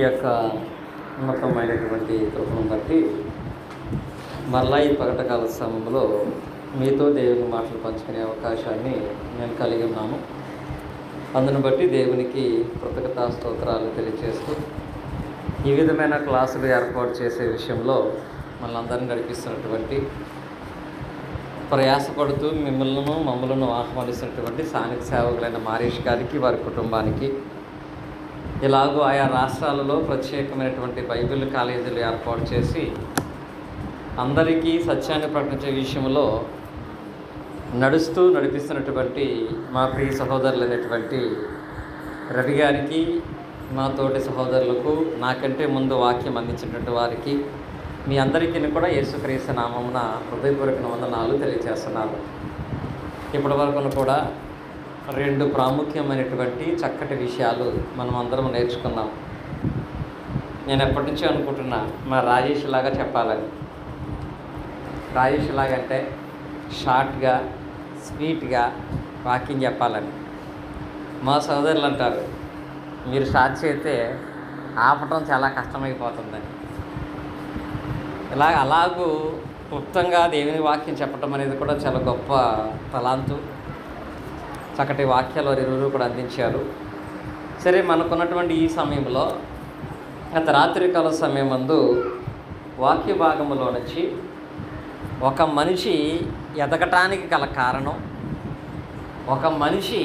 ఈ యొక్క ఉన్నతమైనటువంటి కృపను బట్టి మరలా ఈ పగటకాల సమయంలో మీతో దేవుని మాటలు పంచుకునే అవకాశాన్ని నేను కలిగి ఉన్నాను. అందును బట్టి దేవునికి కృతజ్ఞతా స్తోత్రాలు తెలియజేస్తూ ఈ విధమైన క్లాసులు ఏర్పాటు చేసే విషయంలో మనందరినీ నడిపిస్తున్నటువంటి, ప్రయాసపడుతూ మమ్మలను ఆహ్వానిస్తున్నటువంటి స్థానిక సేవకులైన మారేష్ గారికి, వారి కుటుంబానికి, ఇలాగూ ఆయా రాష్ట్రాలలో ప్రత్యేకమైనటువంటి బైబిల్ కాలేజీలు ఏర్పాటు చేసి అందరికీ సత్యాన్ని ప్రకటించే విషయంలో నడిపిస్తున్నటువంటి మా ప్రియ సహోదరులైనటువంటి రవి గారికి, మా తోటి సహోదరులకు, నాకంటే ముందు వాక్యం అందించినటువంటి వారికి, మీ అందరికీ కూడా యేసుక్రీస్తు నామమున హృదయపూర్వక వందనాలు తెలియజేస్తున్నాను. ఇప్పటి వరకు కూడా రెండు ప్రాముఖ్యమైనటువంటి చక్కటి విషయాలు మనం అందరం నేర్చుకున్నాం. నేను ఎప్పటి నుంచో అనుకుంటున్నా మా రాజేష్ లాగా చెప్పాలని. రాజేష్ లాగంటే షార్ట్గా, స్వీట్గా వాక్యం చెప్పాలని. మా సోదరులు అంటారు, మీరు స్టార్ట్ చేస్తే ఆపటం చాలా కష్టమైపోతుందని. అలాగూ క్లుప్తంగా దేవుని వాక్యం చెప్పటం అనేది కూడా చాలా గొప్ప తలాంతు. చక్కటి వాక్యాలు ఇరువురు కూడా అందించారు. సరే, మనకున్నటువంటి ఈ సమయంలో గత రాత్రికాల సమయం ముందు వాక్య భాగంలో నుంచి ఒక మనిషి ఎదగటానికి గల కారణం, ఒక మనిషి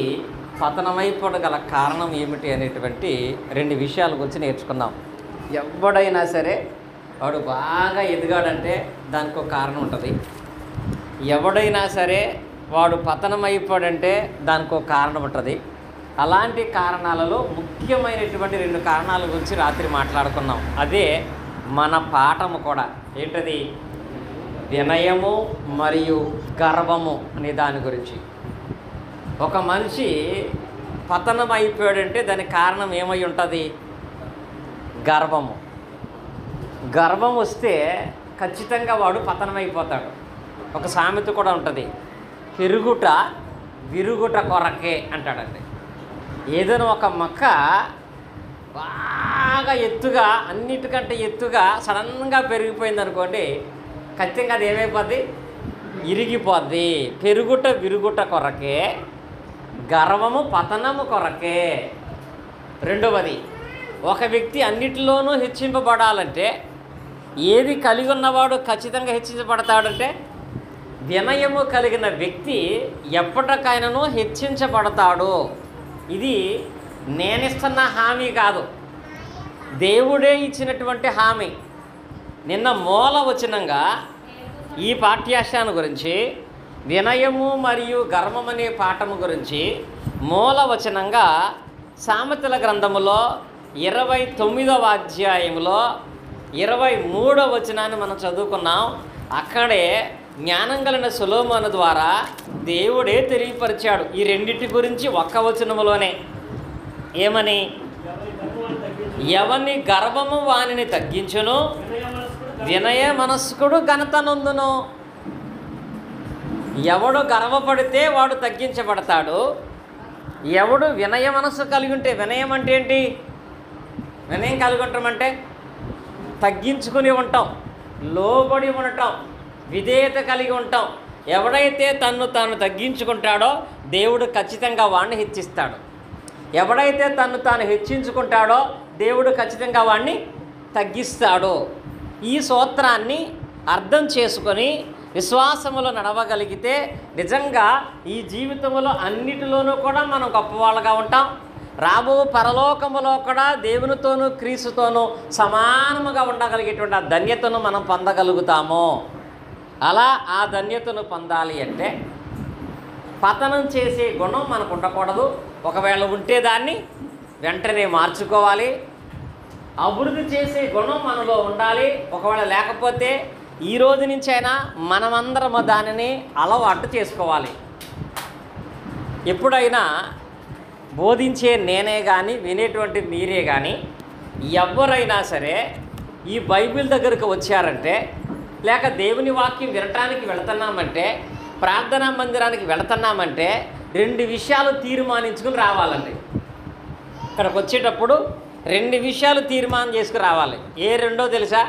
పతనమైపోవడం గల కారణం ఏమిటి అనేటువంటి రెండు విషయాల గురించి నేర్చుకున్నాం. ఎవడైనా సరే వాడు బాగా ఎదిగాడంటే దానికి ఒక కారణం ఉంటుంది. ఎవడైనా సరే వాడు పతనమైపోయాడంటే దానికి ఒక కారణం ఉంటుంది. అలాంటి కారణాలలో ముఖ్యమైనటువంటి రెండు కారణాల గురించి రాత్రి మాట్లాడుకున్నాం. అదే మన పాఠము కూడా. ఏంటది? వినయము మరియు గర్వము అనే దాని గురించి. ఒక మనిషి పతనం అయిపోయాడంటే దానికి కారణం ఏమై ఉంటుంది? గర్వము. గర్వం వస్తే ఖచ్చితంగా వాడు పతనమైపోతాడు. ఒక సామెత కూడా ఉంటుంది, పెరుగుట విరుగుట కొరకే అంటాడండి. ఏదైనా ఒక మొక్క బాగా ఎత్తుగా, అన్నిటికంటే ఎత్తుగా సడన్గా పెరిగిపోయింది అనుకోండి, ఖచ్చితంగా అది ఏమైపోద్ది? ఇరిగిపోద్ది. పెరుగుట విరుగుట కొరకే, గర్వము పతనము కొరకే. రెండవది, ఒక వ్యక్తి అన్నిటిలోనూ హెచ్చింపబడాలంటే ఏది కలిగి ఉన్నవాడు ఖచ్చితంగా హెచ్చించబడతాడంటే వినయము కలిగిన వ్యక్తి ఎప్పటికైనాను హెచ్చించబడతాడు. ఇది నేనిస్తున్న హామీ కాదు, దేవుడే ఇచ్చినటువంటి హామీ. నిన్న మూల వచనంగా ఈ పాఠ్యాంశాన్ని గురించి, వినయము మరియు గర్వం అనే పాఠము గురించి మూల వచనంగా సామెతల గ్రంథములో 29వ అధ్యాయంలో 23వ వచనాన్ని మనం చదువుకున్నాం. అక్కడే జ్ఞానం కలిగిన సొలొమోను ద్వారా దేవుడే తెలియపరిచాడు ఈ రెండింటి గురించి ఒక్క వచనములోనే. ఏమని? ఎవని గర్వము వానిని తగ్గించును, వినయ మనస్కుడు ఘనత నొందును. ఎవడు గర్వపడితే వాడు తగ్గించబడతాడు. ఎవడు వినయ మనస్సు కలిగి ఉంటే, వినయం అంటే ఏంటి? వినయం కలిగి ఉంటామంటే తగ్గించుకుని ఉంటాం, లోబడి ఉండటం, విధేయత కలిగి ఉంటాం. ఎవడైతే తన్ను తాను తగ్గించుకుంటాడో దేవుడు ఖచ్చితంగా వాడిని హెచ్చిస్తాడు. ఎవడైతే తన్ను తాను హెచ్చించుకుంటాడో దేవుడు ఖచ్చితంగా వాడిని తగ్గిస్తాడు. ఈ సూత్రాన్ని అర్థం చేసుకొని విశ్వాసములో నడవగలిగితే నిజంగా ఈ జీవితంలో అన్నిటిలోనూ కూడా మనం గొప్పవాళ్ళగా ఉంటాం. రాబో పరలోకములో కూడా దేవునితోనూ క్రీస్తుతోనూ సమానముగా ఉండగలిగేటువంటి ఆ ధన్యతను మనం పొందగలుగుతాము. అలా ఆ ధన్యతను పొందాలి అంటే పతనం చేసే గుణం మనకు ఉండకూడదు. ఒకవేళ ఉంటే దాన్ని వెంటనే మార్చుకోవాలి. అభివృద్ధి చేసే గుణం మనలో ఉండాలి. ఒకవేళ లేకపోతే ఈ రోజు నుంచైనా మనమందరము దానిని అలవాటు చేసుకోవాలి. ఎప్పుడైనా బోధించే నేనే కానీ, వినేటువంటి మీరే కానీ, ఎవరైనా సరే ఈ బైబిల్ దగ్గరకు వచ్చారంటే, లేక దేవుని వాక్యం వినటానికి వెళుతున్నామంటే, ప్రార్థనా మందిరానికి వెళుతున్నామంటే రెండు విషయాలు తీర్మానించుకుని రావాలండి. ఇక్కడికి వచ్చేటప్పుడు 2 విషయాలు తీర్మానం చేసుకురావాలి. ఏ రెండో తెలుసా?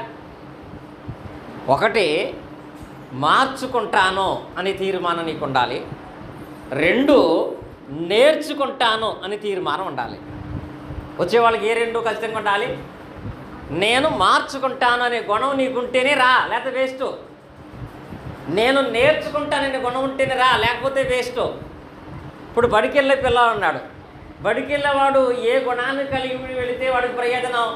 ఒకటి, మార్చుకుంటాను అని తీర్మానం నీకు ఉండాలి. 2, నేర్చుకుంటాను అని తీర్మానం ఉండాలి. వచ్చేవాళ్ళకి ఏ 2 ఖచ్చితంగా ఉండాలి? నేను మార్చుకుంటాను అనే గుణం నీకుంటేనే రా, లేకపోతే వేస్ట్. నేను నేర్చుకుంటాననే గుణం ఉంటేనే రా, లేకపోతే వేస్ట్. ఇప్పుడు బడికి వెళ్ళే పిల్లవాడు ఉన్నాడు. బడికి వెళ్ళేవాడు ఏ గుణాన్ని కలిగి వెళితే వాడికి ప్రయోజనం?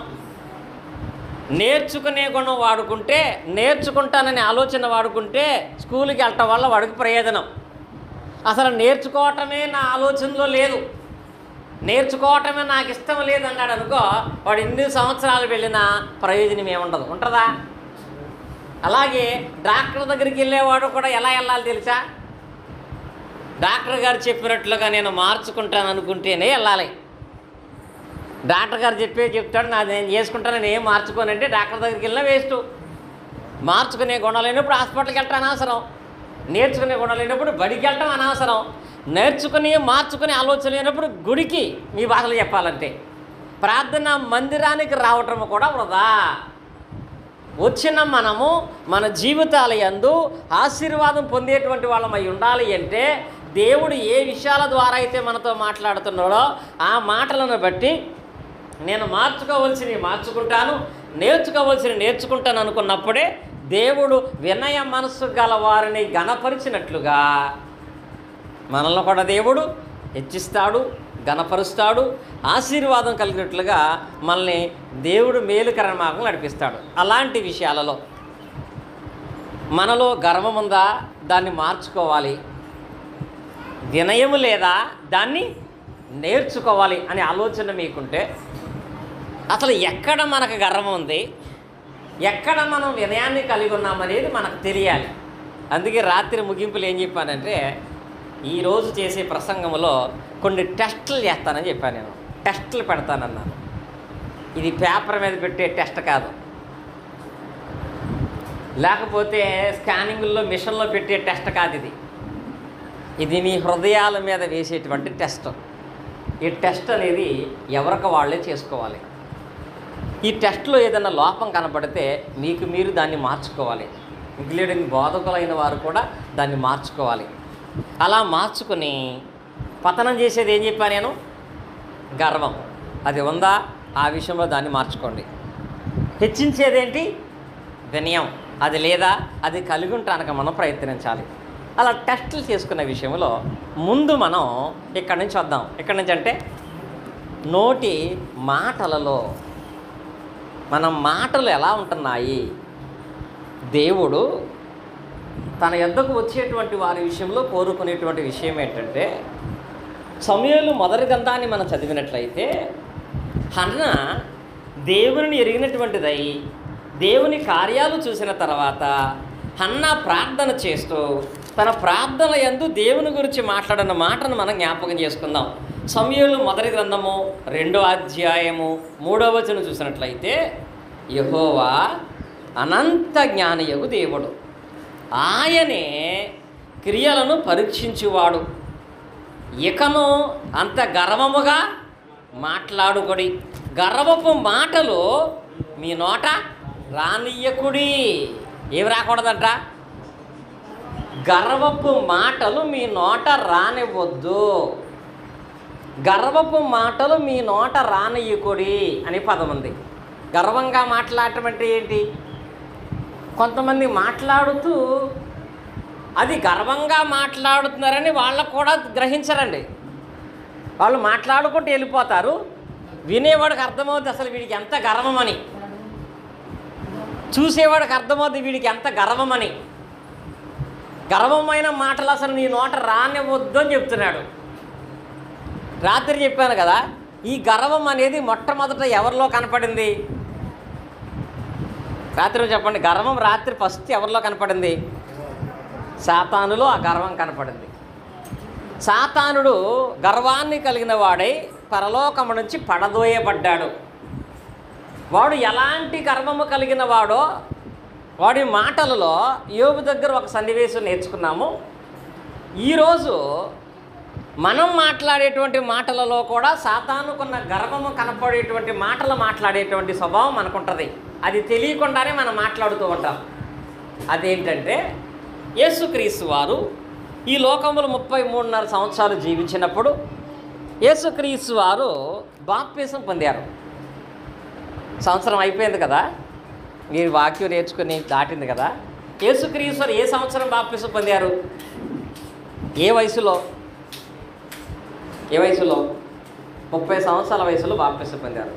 నేర్చుకునే గుణం వాడుకుంటే, నేర్చుకుంటాననే ఆలోచన వాడుకుంటే స్కూల్కి వెళ్ళటం వల్ల వాడికి ప్రయోజనం. అసలు నేర్చుకోవటమే నా ఆలోచనలో లేదు, నేర్చుకోవటమే నాకు ఇష్టం లేదన్నాడు అనుకో, వాడు ఎన్ని సంవత్సరాలు వెళ్ళినా ప్రయోజనం ఏముండదు. ఉంటుందా? అలాగే డాక్టర్ దగ్గరికి వెళ్ళేవాడు కూడా ఎలా వెళ్ళాలి తెలుసా? డాక్టర్ గారు చెప్పినట్లుగా నేను మార్చుకుంటాను అనుకుంటేనే వెళ్ళాలి. డాక్టర్ గారు చెప్తాడు, నేను చేసుకుంటాను, నేను ఏం మార్చుకోనంటే డాక్టర్ దగ్గరికి వెళ్ళినా వేస్ట్. మార్చుకునే గుణం లేనప్పుడు హాస్పిటల్కి వెళ్ళటం అనవసరం, నేర్చుకునే గుణం లేనప్పుడు బడికి వెళ్ళటం అనవసరం, మార్చుకునే ఆలోచన లేనప్పుడు గుడికి మీ భాషలో చెప్పాలంటే ప్రార్థన మందిరానికి రావటం కూడా వృధా. వచ్చిన మనము మన జీవితాల యందు ఆశీర్వాదం పొందేటువంటి వాళ్ళమై ఉండాలి అంటే దేవుడు ఏ విషయాల ద్వారా అయితే మనతో మాట్లాడుతున్నాడో ఆ మాటలను బట్టి నేను మార్చుకోవలసినవి మార్చుకుంటాను, నేర్చుకుంటాను అనుకున్నప్పుడే దేవుడు వినయ మనస్సు గల వారిని ఘనపరిచినట్లుగా మనల్ని కూడా దేవుడు హెచ్చిస్తాడు, ఘనపరుస్తాడు, ఆశీర్వాదం కలిగినట్లుగా మనల్ని దేవుడు మేలుకర మార్గం నడిపిస్తాడు. అలాంటి విషయాలలో మనలో గర్వం ఉందా? దాన్ని మార్చుకోవాలి. వినయము లేదా? దాన్ని నేర్చుకోవాలి అనే ఆలోచన మీకుంటే అసలు ఎక్కడ మనకు గర్వం ఉంది, ఎక్కడ మనం వినయాన్ని కలిగి ఉన్నామనేది మనకు తెలియాలి. అందుకే రాత్రి ముగింపులు ఏం చెప్పానంటే, ఈరోజు చేసే ప్రసంగంలో కొన్ని టెస్టులు చేస్తానని చెప్పాను. నేను టెస్టులు పెడతానన్నాను. ఇది పేపర్ మీద పెట్టే టెస్ట్ కాదు, లేకపోతే స్కానింగ్లో మిషన్లో పెట్టే టెస్ట్ కాదు. ఇది మీ హృదయాల మీద వేసేటువంటి టెస్ట్. ఈ టెస్ట్ అనేది ఎవరికి వాళ్ళే చేసుకోవాలి. ఈ టెస్ట్లో ఏదైనా లోపం కనపడితే మీకు మీరు దాన్ని మార్చుకోవాలి. ఇంక్లూడింగ్ బోధకులైన వారు కూడా దాన్ని మార్చుకోవాలి. అలా మార్చుకుని పతనం చేసేది ఏం చెప్పాను నేను? గర్వం. అది ఉందా? ఆ విషయంలో దాన్ని మార్చుకోండి. హెచ్చించేదేంటి? వినయం. అది లేదా? అది కలిగి ఉండటానికి మనం ప్రయత్నించాలి. అలా టెస్టులు చేసుకునే విషయంలో ముందు మనం ఇక్కడి నుంచి వద్దాం. ఎక్కడి నుంచి అంటే నోటి మాటలలో మన మాటలు ఎలా ఉంటున్నాయి. దేవుడు తన యొద్దకు వచ్చేటువంటి వారి విషయంలో కోరుకునేటువంటి విషయం ఏంటంటే, సమూయేలు మొదటి గ్రంథాన్ని మనం చదివినట్లయితే హన్న దేవుని ఎరిగినటువంటిదై దేవుని కార్యాలు చూసిన తర్వాత హన్న ప్రార్థన చేస్తూ తన ప్రార్థన యందు దేవుని గురించి మాట్లాడిన మాటను మనం జ్ఞాపకం చేసుకుందాం. సమూయేలు మొదటి గ్రంథము 2వ అధ్యాయము 3వ వచనం చూసినట్లయితే, యెహోవా అనంత జ్ఞానియగు దేవుడు, ఆయనే క్రియలను పరీక్షించువాడు. ఇకను అంత గర్వముగా మాట్లాడుకొడి, గర్వపు మాటలు మీ నోట రానియ్యకుడి. ఏమి రాకూడదంట? గర్వపు మాటలు మీ నోట రానివ్వద్దు. గర్వపు మాటలు మీ నోట రానియ్యకుడి అనే పదం ఉంది. గర్వంగా మాట్లాడటం అంటే ఏంటి? కొంతమంది మాట్లాడుతూ అది గర్వంగా మాట్లాడుతున్నారని వాళ్ళకు కూడా గ్రహించరండి. వాళ్ళు మాట్లాడుకుంటూ వెళ్ళిపోతారు. వినేవాడికి అర్థమవుతుంది అసలు వీడికి ఎంత గర్వమని, చూసేవాడికి అర్థమవుతుంది వీడికి ఎంత గర్వమని. గర్వమైన మాటలు అసలు నీ నోట రానివ్వద్దు అని చెప్తున్నాడు. రాత్రి చెప్పాను కదా, ఈ గర్వం అనేది మొట్టమొదట ఎవరిలో కనపడింది? రాత్రి చెప్పండి. గర్వం రాత్రి ఫస్ట్ ఎవరిలో కనపడింది? సాతానులో ఆ గర్వం కనపడింది. సాతానుడు గర్వాన్ని కలిగిన వాడై పరలోకము నుంచి పడదోయబడ్డాడు. వాడు ఎలాంటి గర్వము కలిగిన వాడో వాడి మాటలలో యోబు దగ్గర ఒక సన్నివేశం నేర్చుకున్నాము. ఈరోజు మనం మాట్లాడేటువంటి మాటలలో కూడా సాతానుకున్న గర్వము కనపడేటువంటి మాటలు మాట్లాడేటువంటి స్వభావం మనకుంటుంది. అది తెలియకుండానే మనం మాట్లాడుతూ ఉంటాం. అదేంటంటే యేసుక్రీస్తు వారు ఈ లోకములు 33.5 సంవత్సరాలు జీవించినప్పుడు యేసుక్రీస్తు వారు బాప్తిసం పొందారు. సంవత్సరం అయిపోయింది కదా, మీరు వాక్యం నేర్చుకుని దాటింది కదా. యేసుక్రీస్తు వారు ఏ సంవత్సరం బాప్తిసం పొందారు? ఏ వయసులో? 30 సంవత్సరాల వయసులో బాప్తిసం పొందారు.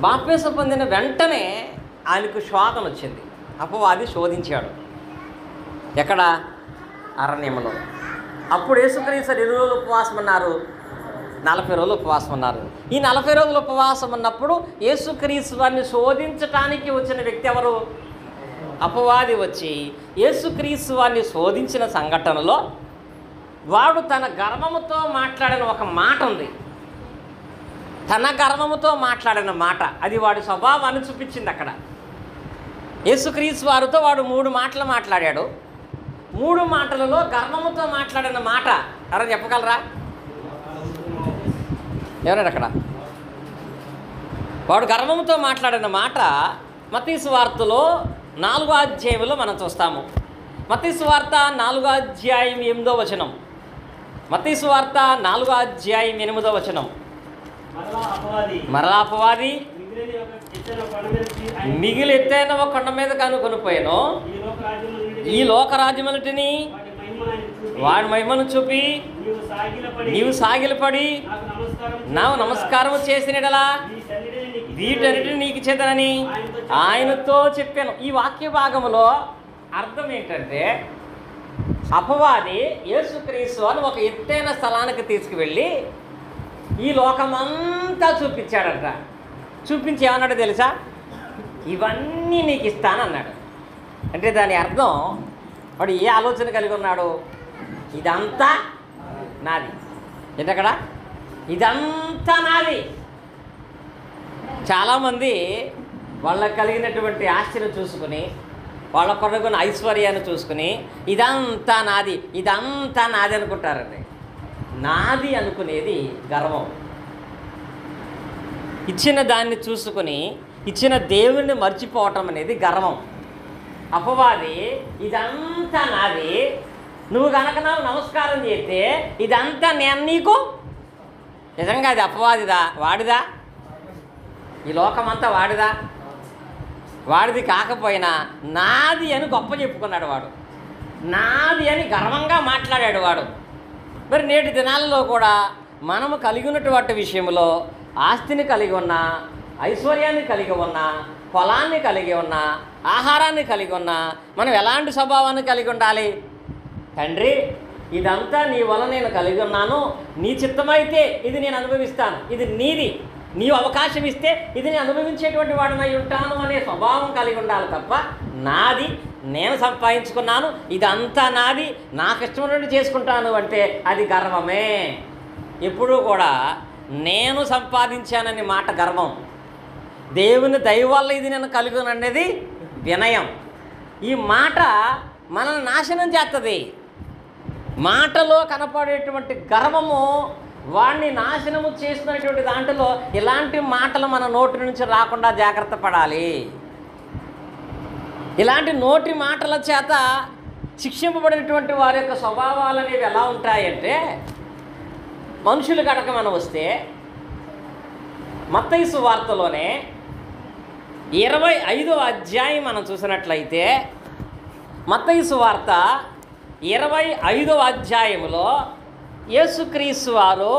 బాప్తిసం పొందిన వెంటనే ఆయనకు శోధన వచ్చింది. అపవాది శోధించాడు. ఎక్కడ? అరణ్యంలో. అప్పుడు యేసుక్రీస్తు ఎన్ని రోజులు ఉపవాసం ఉన్నారు? 40 రోజులు ఉపవాసం ఉన్నారు. ఈ 40 రోజులు ఉపవాసం ఉన్నప్పుడు యేసుక్రీస్తు వారిని శోధించటానికి వచ్చిన వ్యక్తి ఎవరు? అపవాది వచ్చి యేసుక్రీస్తు వారిని శోధించిన సంఘటనలో వాడు తన గర్వముతో మాట్లాడిన ఒక మాట ఉంది. తన గర్వముతో మాట్లాడిన మాట అది వాడి స్వభావాన్ని చూపించింది. అక్కడ యేసుక్రీస్తు వారితో వాడు 3 మాటలు మాట్లాడాడు. 3 మాటలలో గర్వముతో మాట్లాడిన మాట ఎవరైనా చెప్పగలరా? ఎవరండి అక్కడ? వాడు గర్వంతో మాట్లాడిన మాట మత్తయి సువార్తలో 4వ అధ్యాయంలో మనం చూస్తాము. మత్తయి సువార్త 4వ అధ్యాయం 8వ వచనం. మత్తయి సువార్త 4వ అధ్యాయం 8వ వచనం. మరలా అపవాది మిగిలి ఎత్తైన ఒక కొండ మీద కొనుక్కొనిపోయాను, ఈ లోకరాజ్యములటిని వాడి మహిమను చూపి నీవు సాగిలపడి నాకు నమస్కారం చేసినడలా వీటన్నిటిని నీకు చేతనని ఆయనతో చెప్పాను. ఈ వాక్య భాగంలో అర్థం ఏంటంటే అపవాది యేసుక్రీస్తు అని ఒక ఎత్తైన స్థలానికి తీసుకువెళ్ళి ఈ లోకమంతా చూపించాడంట. చూపించి ఏమన్నాడు తెలుసా? ఇవన్నీ నీకు ఇస్తానన్నాడు. అంటే దాని అర్థం వాడు ఏ ఆలోచన కలిగి ఉన్నాడు? ఇదంతా నాది. ఏంటక్కడ? ఇదంతా నాది. చాలామంది వాళ్ళకి కలిగినటువంటి ఆస్తిని చూసుకుని, వాళ్ళ కొడుకున్న ఐశ్వర్యాన్ని చూసుకుని ఇదంతా నాది, ఇదంతా నాది అనుకుంటారండి. నాది అనుకునేది గర్వం. ఇచ్చిన దాన్ని చూసుకుని ఇచ్చిన దేవుణ్ణి మర్చిపోవటం అనేది గర్వం. అపవాది ఇదంతా నాది, నువ్వు కనుక నాకు నమస్కారం చేస్తే ఇదంతా నేను నీకు. నిజంగా అది అపవాదిదా? వాడిదా? ఈ లోకమంతా వాడిదా? వాడిది కాకపోయినా నాది అని గొప్ప చెప్పుకున్నాడు వాడు. నాది అని గర్వంగా మాట్లాడాడు వాడు. మరి నేటి దినాలలో కూడా మనము కలిగి ఉన్నటువంటి విషయంలో ఆస్తిని కలిగి ఉన్నా, ఐశ్వర్యాన్ని కలిగి ఉన్నా, పొలాన్ని కలిగి ఉన్నా, ఆహారాన్ని కలిగి ఉన్నా మనం ఎలాంటి స్వభావాన్ని కలిగి ఉండాలి? తండ్రి, ఇదంతా నీ వల్ల నేను కలిగి ఉన్నాను, నీ చిత్తమైతే ఇది నేను అనుభవిస్తాను, ఇది నీది, నీవు అవకాశం ఇస్తే ఇది నేను అనుభవించేటువంటి వాడినై ఉంటాను అనే స్వభావం కలిగి ఉండాలి తప్ప నాది, నేను సంపాదించుకున్నాను, ఇదంతా నాది, నాకు ఇష్టమైనట్టు చేసుకుంటాను అంటే అది గర్వమే. ఎప్పుడూ కూడా నేను సంపాదించానని మాట గర్వం. దేవుని దయ వల్ల ఇది నేను కలిగిన అనేది వినయం. ఈ మాట మనల్ని నాశనం చేస్తుంది. మాటలో కనపడేటువంటి గర్వము వాడిని నాశనము చేస్తున్నటువంటి దాంట్లో ఇలాంటి మాటలు మన నోటి నుంచి రాకుండా జాగ్రత్త పడాలి. ఇలాంటి నోటి మాటల చేత శిక్షింపబడినటువంటి వారి యొక్క స్వభావాలు అనేవి ఎలా ఉంటాయంటే, మనుషులు కనుక మనం వస్తే మత్తయి సువార్తలోనే 25వ అధ్యాయం మనం చూసినట్లయితే, మత్తయి సువార్త 25వ అధ్యాయంలో యేసుక్రీస్తు వారు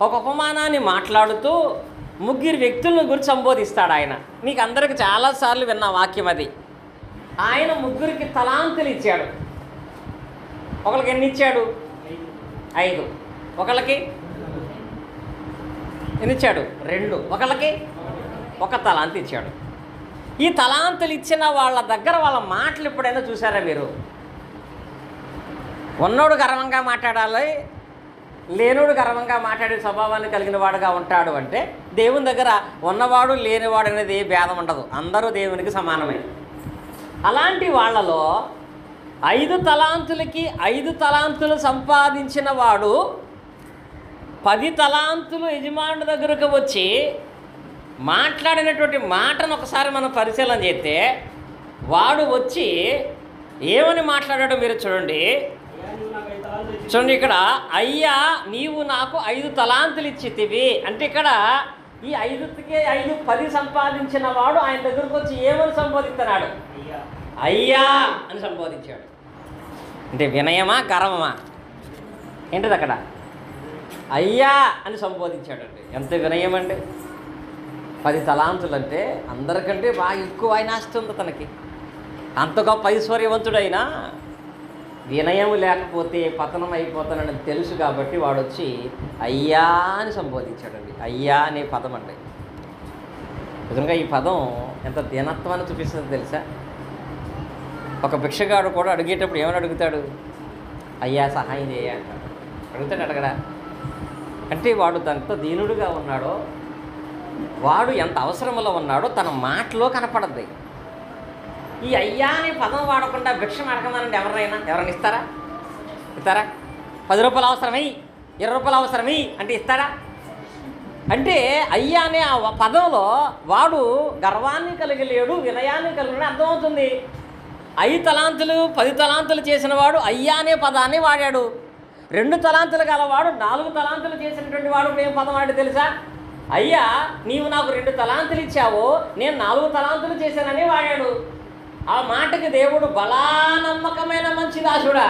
ఒక ఉపమానాన్ని మాట్లాడుతూ 3 వ్యక్తులను గురించి సంబోధిస్తాడు. ఆయన మీకు అందరికి చాలాసార్లు విన్న వాక్యం అది. ఆయన 3కి తలాంతులు ఇచ్చాడు. ఒకరికి ఎన్ని ఇచ్చాడు? 5. ఒకళ్ళకి ఎన్ని ఇచ్చాడు? 2. ఒకళ్ళకి 1 తలాంతు ఇచ్చాడు. ఈ తలాంతులు ఇచ్చిన వాళ్ళ దగ్గర వాళ్ళ మాటలు ఎప్పుడైనా చూసారా మీరు? ఉన్నోడు గర్వంగా మాట్లాడాలి, లేనోడు గర్వంగా మాట్లాడే స్వభావాన్ని కలిగిన వాడుగా ఉంటాడు అంటే దేవుని దగ్గర ఉన్నవాడు లేనివాడు అనేది ఏ భేదం ఉండదు, అందరూ దేవునికి సమానమే. అలాంటి వాళ్ళలో 5 తలాంతులకి 5 తలాంతులు సంపాదించిన వాడు 10 తలాంతులు యజమానుడి దగ్గరకు వచ్చి మాట్లాడినటువంటి మాటను ఒకసారి మనం పరిశీలన చేస్తే, వాడు వచ్చి ఏమని మాట్లాడాడో మీరు చూడండి. ఇక్కడ, అయ్యా నీవు నాకు 5 తలాంతులు ఇచ్చితివి అంటే, ఇక్కడ ఈ 5కి 5 10 సంపాదించిన వాడు ఆయన దగ్గరకు వచ్చి ఏమని సంబోధిస్తున్నాడు? అయ్యా అని సంబోధించాడు. అంటే వినయమా గర్వమా ఏంటిది? అక్కడ అయ్యా అని సంబోధించాడండి. ఎంత వినయం అండి! 10 తలాంతులు అంటే అందరికంటే బాగా ఎక్కువ ఆయన ఆస్తి ఉంది తనకి. అంత గొప్ప ఐశ్వర్యవంతుడైనా వినయం లేకపోతే పతనం అయిపోతానని తెలుసు కాబట్టి వాడు వచ్చి అయ్యా అని సంబోధించాడండి. అయ్యా అనే పదం అండి. నిజంగా ఈ పదం ఎంత దీనత్వాన్ని చూపిస్తుందో తెలుసా? ఒక భిక్షగాడు కూడా అడిగేటప్పుడు ఏమని అడుగుతాడు? అయ్యా సహాయం చేయ అంటాడు. అడుగుతాడు, అడగడా? అంటే వాడు ఎంత దీనుడుగా ఉన్నాడో, వాడు ఎంత అవసరంలో ఉన్నాడో తన మాటలో కనపడద్ది. ఈ అయ్యా అనే పదం వాడకుండా భిక్షం అడగమనండి ఎవరైనా ఇస్తారా? 10 రూపాయలు అవసరమై 20 రూపాయలు అవసరమై అంటే ఇస్తారా? అంటే అయ్యా అనే ఆ పదంలో వాడు గర్వాన్ని కలిగి లేడు, వినయాన్ని కలిగి లేడు అర్థమవుతుంది. 5 తలాంతులు 10 తలాంతులు చేసిన వాడు అయ్యా అనే పదాన్ని వాడాడు. 2 తలాంతులు గలవాడు 4 తలాంతులు చేసినటువంటి వాడు ఏం పదం వాడు తెలుసా? అయ్యా నీవు నాకు 2 తలాంతులు ఇచ్చావు, నేను 4 తలాంతులు చేశానని వాడాడు. ఆ మాటకి దేవుడు, బలా నమ్మకమైన మంచి దాసుడా,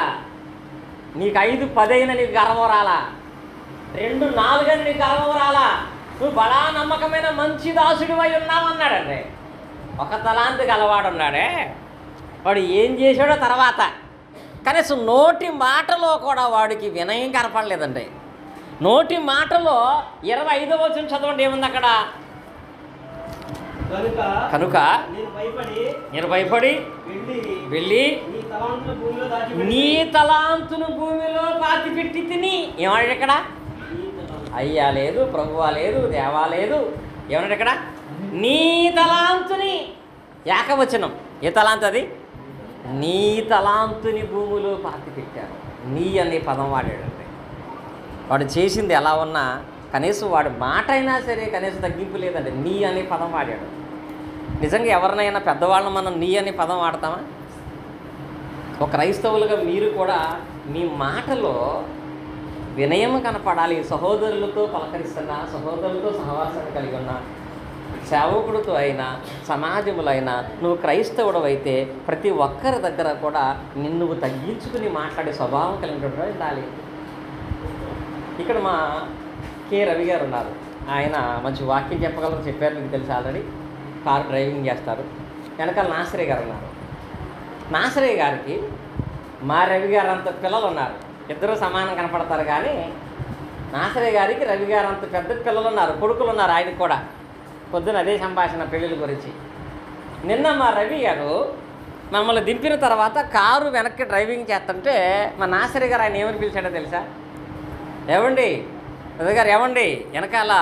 నీకు 5 10 అయినా నీకు గర్వం రాలా, 2 4 అని నీకు గర్వం రాలా, నువ్వు బలా నమ్మకమైన మంచి దాసుడు అయి ఉన్నావు అన్నాడండి. 1 తలాంతు గలవాడు ఉన్నాడే, వాడు ఏం చేశాడో తర్వాత కనీసం నోటి మాటలో కూడా వాడికి వినయం కనపడలేదండి. నోటి మాటలో 25వ వచనం చదవండి, ఏముంది అక్కడ? కనుక నేను భయపడి వెళ్ళి నీ తలాంతును భూమిలో పాతిపెట్టి తిని. ఏమన్నాడు ఇక్కడ? అయ్యా లేదు, ప్రభువా లేదు, దేవా లేదు. ఏమన్నాడు ఇక్కడ? నీ తలాంతుని. ఏకవచనం. ఏ తలాంతు అది? నీ తలాంతుని భూమిలో పాతిపెట్టారు. నీ అనే పదం వాడాడండి. వాడు చేసింది ఎలా ఉన్నా కనీసం వాడి మాట అయినా సరే కనీసం తగ్గింపు లేదండి. నీ అనే పదం వాడాడు. నిజంగా ఎవరినైనా పెద్దవాళ్ళని మనం నీ అనే పదం వాడతామా? ఒక క్రైస్తవులుగా మీరు కూడా మీ మాటలో వినయం కనపడాలి. సహోదరులతో పలకరిస్తున్నా, సహోదరులతో సహవాసాన్ని కలిగి ఉన్నా, సేవకుడితో అయినా, సమాజంలో అయినా, నువ్వు క్రైస్తవుడు అయితే ప్రతి ఒక్కరి దగ్గర కూడా నిన్ను తగ్గించుకుని మాట్లాడే స్వభావం కలిగినటువంటి ఉండాలి. ఇక్కడ మా కె రవి గారు ఉన్నారు. ఆయన మంచి వాక్యం చెప్పగలరు, చెప్పారు, మీకు తెలుసు ఆల్రెడీ. కారు డ్రైవింగ్ చేస్తారు. వెనకాల నాసరయ్య గారు ఉన్నారు. నాసరయ్య గారికి మా రవి గారు అంత పిల్లలు ఉన్నారు. ఇద్దరు సమానం కనపడతారు కానీ నాసరయ్య గారికి రవి గారు అంత పెద్ద పిల్లలు ఉన్నారు, కొడుకులు ఉన్నారు. ఆయనకు కూడా పొద్దున అదే సంభాషణ పెళ్ళిళ్ళ గురించి. నిన్న మా రవి గారు మమ్మల్ని దింపిన తర్వాత కారు వెనక్కి డ్రైవింగ్ చేస్తుంటే మా నాసరయ్య గారు ఆయన ఏమని పిలిచాడో తెలుసా? ఏమండి బ్రదర్ గారు, ఏమండి, వెనకాల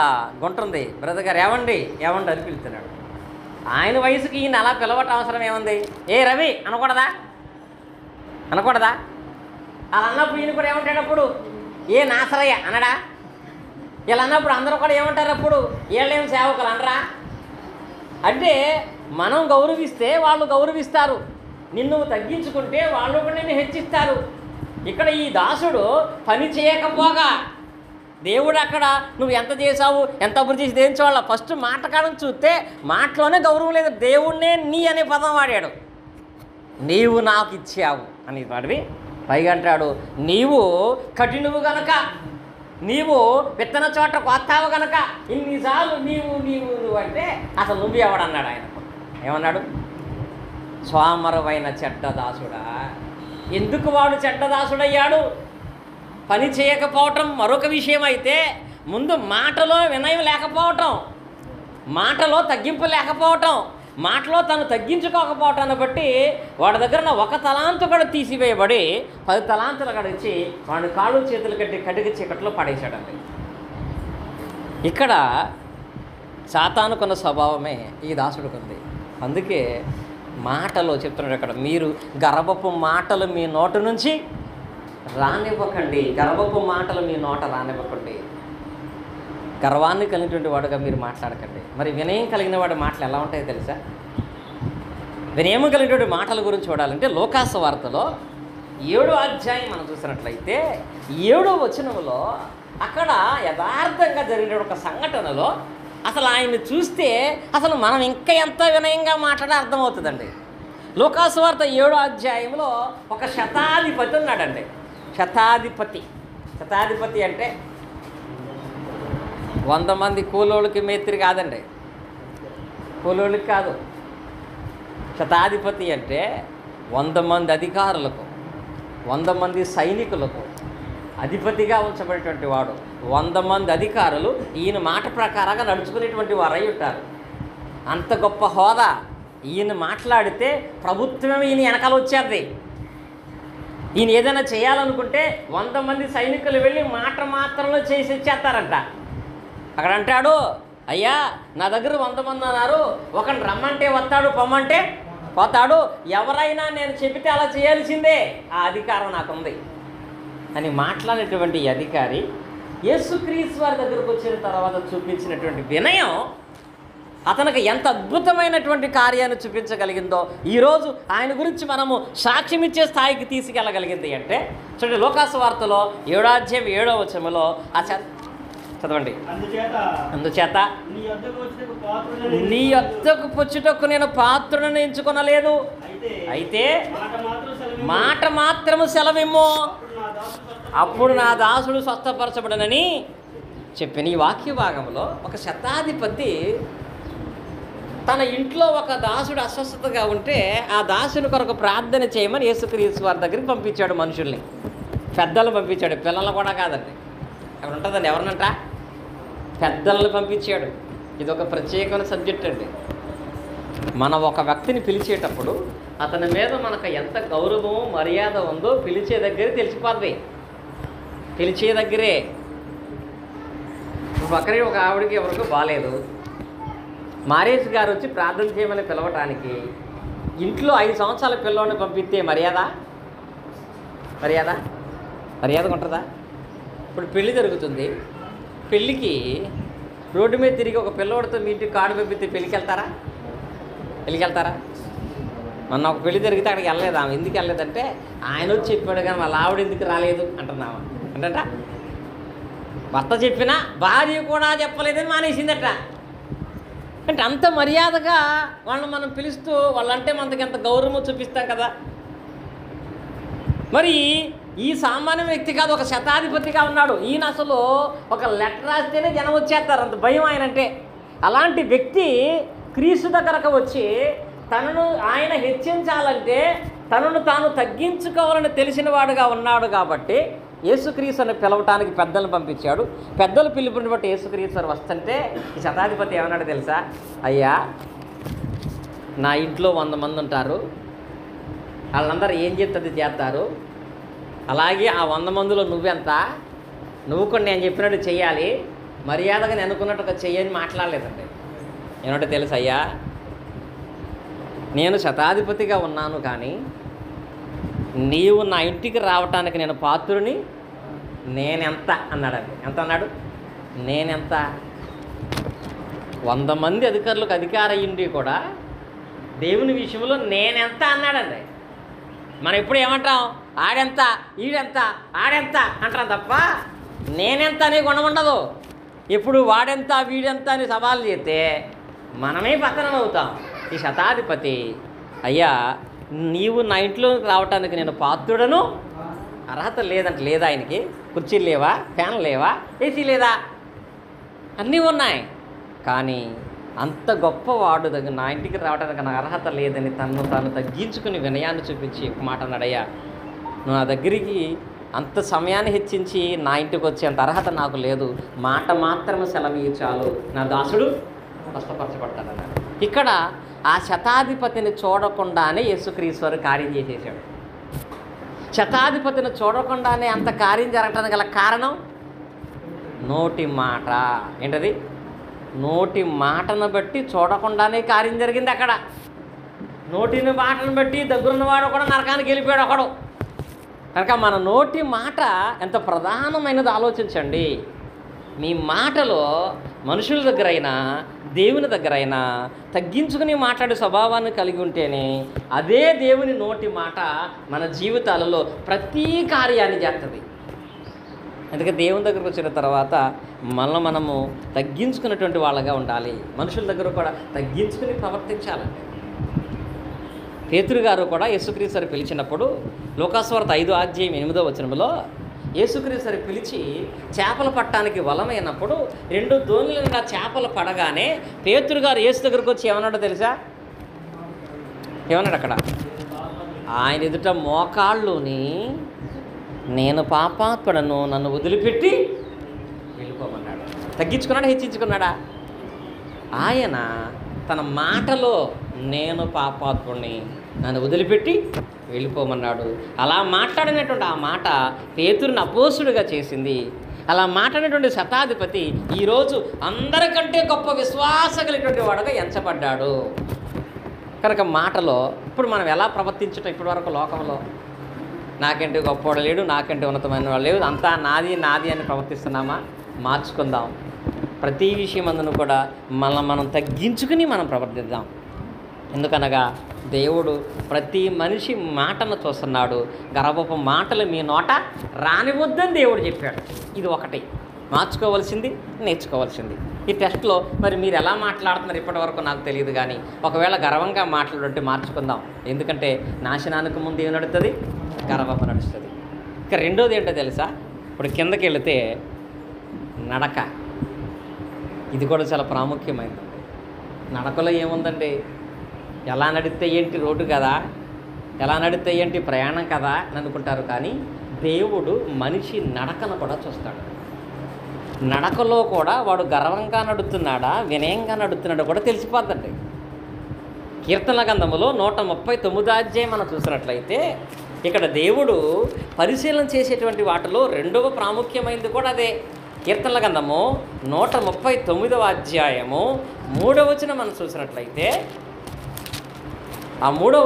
గుంట ఉంది, బ్రదర్ గారు ఏమండి ఏమండి అని పిలుస్తున్నాడు. ఆయన వయసుకి ఈయన అలా పిలవటం అవసరం ఏముంది? ఏ రవి అనకూడదా? అలా అన్నప్పుడు ఈయన కూడా ఏమంటాడు అప్పుడు? ఏ నాసరయ్య అనడా? ఇలా అన్నప్పుడు అందరూ కూడా ఏమంటారు అప్పుడు? వీళ్ళేం సేవకులు అనరా? అంటే మనం గౌరవిస్తే వాళ్ళు గౌరవిస్తారు, నిన్ను తగ్గించుకుంటే వాళ్ళు కూడా నిన్ను హెచ్చిస్తారు. ఇక్కడ ఈ దాసుడు పని చేయకపోగా దేవుడు అక్కడ నువ్వు ఎంత చేసావు, ఎంత అభివృద్ధి చేసి దేనించేవాళ్ళ ఫస్ట్ మాట కాడని చూస్తే మాటలోనే గౌరవం లేదు. దేవుణ్ణే నీ అనే పదం వాడాడు. నీవు నాకు ఇచ్చావు అని వాడివి. పైగా అంటాడు, నీవు కఠినవు గనక, నీవు విత్తన చోట కొత్తావు గనక ఇన్నిసార్లు నీవు అంటే అసలు నువ్వు ఎవడన్నాడు ఆయన. ఏమన్నాడు? స్వామరవైన చెడ్డదాసుడా. ఎందుకు వాడు చెడ్డదాసుడయ్యాడు? పని చేయకపోవటం మరొక విషయం అయితే, ముందు మాటలో వినయం లేకపోవటం, మాటలో తగ్గింపు లేకపోవటం, మాటలో తను తగ్గించుకోకపోవటాన్ని బట్టి వాడి దగ్గర 1 తలాంతు కూడా తీసివేయబడి 10 తలాంతులు అక్కడ ఇచ్చి వాడిని కాళ్ళు చేతులు కట్టి కటికి చీకట్లో పడేశాడండి. ఇక్కడ సాతానుకున్న స్వభావమే ఈ దాసుడికి ఉంది. అందుకే మాటలో చెప్తున్నాడు అక్కడ, మీరు గర్వపు మాటలు మీ నోటి నుంచి రానివ్వకండి. గర్వపు మాటలు మీ నోట రానివ్వకండి. గర్వాన్ని కలిగినటువంటి వాడుగా మీరు మాట్లాడకండి. మరి వినయం కలిగిన వాడి మాటలు ఎలా ఉంటాయో తెలుసా? వినయం కలిగినటువంటి మాటల గురించి చూడాలంటే లోకాసు వార్తలో 7వ అధ్యాయం మనం చూసినట్లయితే 7వ వచనంలో అక్కడ యథార్థంగా జరిగిన ఒక సంఘటనలో అసలు ఆయన్ని చూస్తే అసలు మనం ఇంకా ఎంత వినయంగా మాట్లాడే అర్థమవుతుందండి. లోకాసు వార్త 7వ అధ్యాయంలో ఒక శతాధిపతి ఉన్నాడండి. శతాధిపతి అంటే 100 మంది కూలోళ్ళకి మేస్త్రి కాదండి, కూలోళ్ళకి కాదు. శతాధిపతి అంటే 100 మంది అధికారులకు, 100 మంది సైనికులకు అధిపతిగా ఉంచబడేటువంటి వాడు. 100 మంది అధికారులు ఈయన మాట ప్రకారంగా నడుచుకునేటువంటి వారు అయి ఉంటారు. అంత గొప్ప హోదా. ఈయన మాట్లాడితే ప్రభుత్వం ఈయన వెనకాల వచ్చేది. ఈయన ఏదైనా చేయాలనుకుంటే 100 మంది సైనికులు వెళ్ళి మాట మాత్రంలో చేసి వచ్చేస్తారంట. అక్కడ అంటాడు, అయ్యా నా దగ్గర 100 మంది అన్నారు, ఒకరిని రమ్మంటే వస్తాడు, పొమ్మంటే పోతాడు, ఎవరైనా నేను చెబితే అలా చేయాల్సిందే, ఆ అధికారం నాకుంది అని మాట్లాడేటువంటి అధికారి యేసుక్రీస్తు వారి దగ్గరకు వచ్చిన తర్వాత చూపించినటువంటి వినయం అతనికి ఎంత అద్భుతమైనటువంటి కార్యాన్ని చూపించగలిగిందో ఈరోజు ఆయన గురించి మనము సాక్ష్యం ఇచ్చే స్థాయికి తీసుకెళ్ళగలిగింది. అంటే చూడండి, లోకాసు వార్తలో 7వ అధ్యాయం 7వ వచనంలో చదవండి. అందుచేత నీ యొద్దకు వచ్చుటకు నేను పాత్రులను ఎంచుకొనలేదు, అయితే మాట మాత్రము సెలవిమ్ము, అప్పుడు నా దాసుడు స్వస్థపరచబడనని చెప్పిన ఈ వాక్య భాగంలో ఒక శతాధిపతి తన ఇంట్లో ఒక దాసుడు అస్వస్థతగా ఉంటే ఆ దాసుని కొరకు ప్రార్థన చేయమని యేసుక్రీస్తు వారి దగ్గరికి పంపించాడు. మనుషుల్ని, పెద్దలను పంపించాడు, పిల్లలు కూడా కాదండి. అక్కడ ఉంటుందండి, ఎవరినంట పెద్దలను పంపించాడు. ఇది ఒక ప్రత్యేకమైన సబ్జెక్ట్ అండి. మనం ఒక వ్యక్తిని పిలిచేటప్పుడు అతని మీద మనకు ఎంత గౌరవం మర్యాద ఉందో పిలిచే దగ్గరే తెలిసిపోద్ది. పిలిచే దగ్గరే. పక్కనే ఒక ఆవిడకి ఎవరికో బాగాలేదు, మారేష్ గారు వచ్చి ప్రార్థన చేయమని పిలవటానికి ఇంట్లో 5 సంవత్సరాల పిల్లవాడిని పంపిస్తే మర్యాద ఉంటుందా? ఇప్పుడు పెళ్ళి జరుగుతుంది, పెళ్ళికి రోడ్డు మీద తిరిగి ఒక పిల్లవాడితో మీ ఇంటికి కార్డు పంపిస్తే పెళ్ళికి వెళ్తారా? మొన్న ఒక పెళ్లి జరిగితే అక్కడికి వెళ్ళలేదు ఆమె. ఎందుకు వెళ్ళలేదంటే ఆయన వచ్చి చెప్పాడు కానీ వాళ్ళ ఆవిడ ఎందుకు రాలేదు అంటున్నాము. అంటట భర్త చెప్పినా భార్య కూడా చెప్పలేదని మానేసిందట. అంటే అంత మర్యాదగా వాళ్ళని మనం పిలుస్తూ వాళ్ళంటే మనకి ఎంత గౌరవం చూపిస్తాం కదా. మరి ఈ సామాన్య వ్యక్తి కాదు, ఒక శతాధిపతిగా ఉన్నాడు. ఈయన అసలు ఒక లెటర్ రాస్తేనే జనం వచ్చేస్తారు, అంత భయం ఆయనంటే. అలాంటి వ్యక్తి క్రీస్తు దగ్గరకు వచ్చి తనను ఆయన హెచ్చించాలంటే తనను తాను తగ్గించుకోవాలని తెలిసిన వాడుగా ఉన్నాడు. కాబట్టి యేసుక్రీస్తుని పిలవటానికి పెద్దలను పంపించాడు. పెద్దలు పిలుపుని బట్టి యేసుక్రీస్తు వస్తుంటే ఈ శతాధిపతి ఏమన్నాడు తెలుసా? అయ్యా, నా ఇంట్లో 100 మంది ఉంటారు, వాళ్ళందరూ ఏం చెప్తుంది చేస్తారు, అలాగే ఆ 100 మందిలో నువ్వెంత, నువ్వు కూడా నేను చెప్పినట్టు చెయ్యాలి, మర్యాదగా నేను అనుకున్నట్టుగా చెయ్యని మాట్లాడలేదండి. ఏమంటే తెలుసు, అయ్యా నేను శతాధిపతిగా ఉన్నాను కానీ నీవు నా ఇంటికి రావటానికి నేను పాత్రుని, నేనెంత అన్నాడండి. ఎంత అన్నాడు? నేనెంత? 100 మంది అధికారులకు అధికారయ్యిండి కూడా దేవుని విషయంలో నేనెంత అన్నాడండి. మనం ఎప్పుడు ఏమంటాం? ఆడెంత, ఈడెంత, ఆడెంత అంటాం తప్ప నేనెంత అనే గుణం ఉండదు. ఎప్పుడు వాడెంత వీడెంత అని సవాలు చేస్తే మనమే పతనం అవుతాం. ఈ శతాధిపతి, అయ్యా నీవు నా ఇంట్లోకి రావటానికి నేను పాత్రుడను, అర్హత లేదంటే లేదా, ఆయనకి కుర్చీలు లేవా, ఫ్యాన్లు లేవా, ఏసీ లేదా, అన్నీ ఉన్నాయి, కానీ అంత గొప్పవాడు దగ్గర నా ఇంటికి రావడానికి నాకు అర్హత లేదని తను తాను తగ్గించుకుని వినయాన్ని చూపించి ఒక మాట అన్నాడయ్యా, నువ్వు నా దగ్గరికి అంత సమయాన్ని హెచ్చించి నా ఇంటికి వచ్చేంత అర్హత నాకు లేదు, మాట మాత్రమే సెలవు చాలు, నా దాసుడు స్వస్థపరచబడతాడన్నాడు. ఇక్కడ ఆ శతాధిపతిని చూడకుండానే యేసుక్రీస్తు కార్యం చేసేసాడు. శతాధిపతిని చూడకుండానే అంత కార్యం జరగటానికి గల కారణం నోటి మాట. ఏంటది? నోటి మాటను బట్టి చూడకుండానే కార్యం జరిగింది అక్కడ. నోటిని మాటను బట్టి దగ్గరున్నవాడు కూడా నరకానికి వెళ్ళిపోయాడు ఒకడు. కనుక మన నోటి మాట ఎంత ప్రధానమైనది ఆలోచించండి. మీ మాటలో మనుషుల దగ్గర అయినా దేవుని దగ్గర అయినా తగ్గించుకుని మాట్లాడే స్వభావాన్ని కలిగి ఉంటేనే అదే దేవుని నోటి మాట మన జీవితాలలో ప్రతి కార్యాన్ని చేస్తుంది. అందుకే దేవుని దగ్గరకు వచ్చిన తర్వాత మనము తగ్గించుకున్నటువంటి వాళ్ళగా ఉండాలి. మనుషుల దగ్గర కూడా తగ్గించుకుని ప్రవర్తించాలండి. పేతురు గారు కూడా యేసుక్రీస్తుని పిలిచినప్పుడు లోకాసువార్త 5:8 యేసుక్రీస్తుని పిలిచి చేపలు పట్టడానికి వలమైనప్పుడు 2 దోణుల నిండా చేపలు పడగానే పేతురు గారు యేసు దగ్గరకు వచ్చి ఏమన్నాడో తెలుసా? ఏమన్నాడు అక్కడ? ఆయన ఎదుట మోకాళ్ళుని, నేను పాపాత్ముడను, నన్ను వదిలిపెట్టి వెళ్ళిపోమన్నాడు. తగ్గించుకున్నాడా, హెచ్చించుకున్నాడా? ఆయన తన మాటలో నేను పాపాత్ముడిని, నన్ను వదిలిపెట్టి వెళ్ళిపోమన్నాడు. అలా మాట్లాడినటువంటి ఆ మాట పేతురుని అపోస్తుడుగా చేసింది. అలా మాట్లాడినటువంటి శతాధిపతి ఈరోజు అందరికంటే గొప్ప విశ్వాస కలిగినటువంటి వాడుగా ఎంచబడ్డాడు. కనుక మాటలో ఇప్పుడు మనం ఎలా ప్రవర్తించటం? ఇప్పటి వరకు లోకంలో నాకంటే గొప్పవాడు లేడు, నాకంటే ఉన్నతమైన వాడు లేదు, అంతా నాది నాది అని ప్రవర్తిస్తున్నామా? మార్చుకుందాం. ప్రతి విషయం అందును కూడా మనం తగ్గించుకుని మనం ప్రవర్తిద్దాం. ఎందుకనగా దేవుడు ప్రతి మనిషి మాటను చూస్తున్నాడు. గర్వపు మాటలు మీ నోట రానివద్దని దేవుడు చెప్పాడు. ఇది ఒకటి మార్చుకోవాల్సింది, నేర్చుకోవాల్సింది. ఈ టెస్ట్లో మరి మీరు ఎలా మాట్లాడుతున్నారు ఇప్పటి వరకు నాకు తెలియదు, కానీ ఒకవేళ గర్వంగా మాట్లాడుంటే మార్చుకుందాం. ఎందుకంటే నాశనానికి ముందు ఏం నడుస్తుంది? గర్వము నడుస్తుంది. ఇక రెండోది ఏంటో తెలుసా? ఇప్పుడు కిందకి వెళితే నడక, ఇది కూడా చాలా ప్రాముఖ్యమైనది. నడకలో ఏముందండి? ఎలా నడిస్తే ఏంటి, రోడ్డు కదా, ఎలా నడిస్తే ఏంటి, ప్రయాణం కదా అని అనుకుంటారు. కానీ దేవుడు మనిషి నడకను కూడా చూస్తాడు. నడకలో కూడా వాడు గర్వంగా నడుస్తున్నాడా, వినయంగా నడుస్తున్నాడా కూడా తెలిసిపోద్దండి. కీర్తన గ్రంథములో 139 మనం చూసినట్లయితే ఇక్కడ దేవుడు పరిశీలన చేసేటువంటి వాటిలో రెండవ ప్రాముఖ్యమైనది కూడా అదే. కీర్తనల గ్రంథము 139 మనం చూసినట్లయితే ఆ 3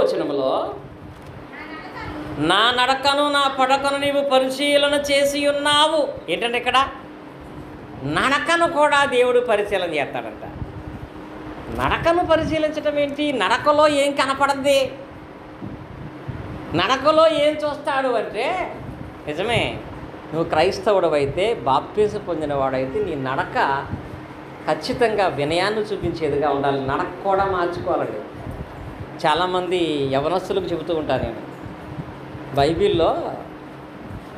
నా నడకను నా పడకను నీవు పరిశీలన చేసి ఉన్నావు. ఏంటంటే ఇక్కడ నడకను కూడా దేవుడు పరిశీలన చేస్తాడంట. నడకను పరిశీలించడం ఏంటి? నడకలో ఏం కనపడద్ది, నడకలో ఏం చూస్తాడు అంటే, నిజమే నువ్వు క్రైస్తవుడు అయితే, బాప్తిసం పొందినవాడైతే నీ నడక ఖచ్చితంగా వినయాన్ని చూపించేదిగా ఉండాలి. నడక కూడా మార్చుకోవాలండి. చాలామంది యవనస్తులకు చెబుతూ ఉంటాను నేను, బైబిల్లో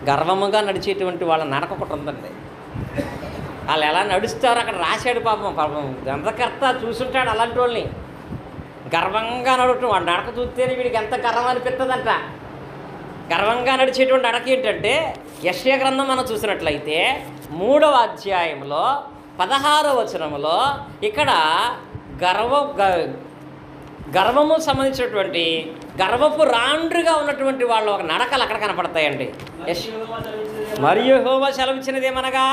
గర్వముగా నడిచేటువంటి వాళ్ళ నడక ఒకటి ఉందండి. వాళ్ళు ఎలా నడుస్తారో అక్కడ రాశాడు. పాపం గ్రంథకర్త చూసుంటాడు అలాంటి వాళ్ళని. గర్వంగా నడవటం, వాడు నడక చూస్తేనే వీడికి ఎంత గర్వం అనిపిస్తుందంట. గర్వంగా నడిచేటువంటి నడక ఏంటంటే, యెషయా గ్రంథం మనం చూసినట్లయితే 3:16 ఇక్కడ గర్వము సంబంధించినటువంటి గర్వపు రాండ్రుగా ఉన్నటువంటి వాళ్ళు ఒక నడకలు అక్కడ కనపడతాయండి. మరియు యెహోవా సెలవిచ్చినదేమనగా,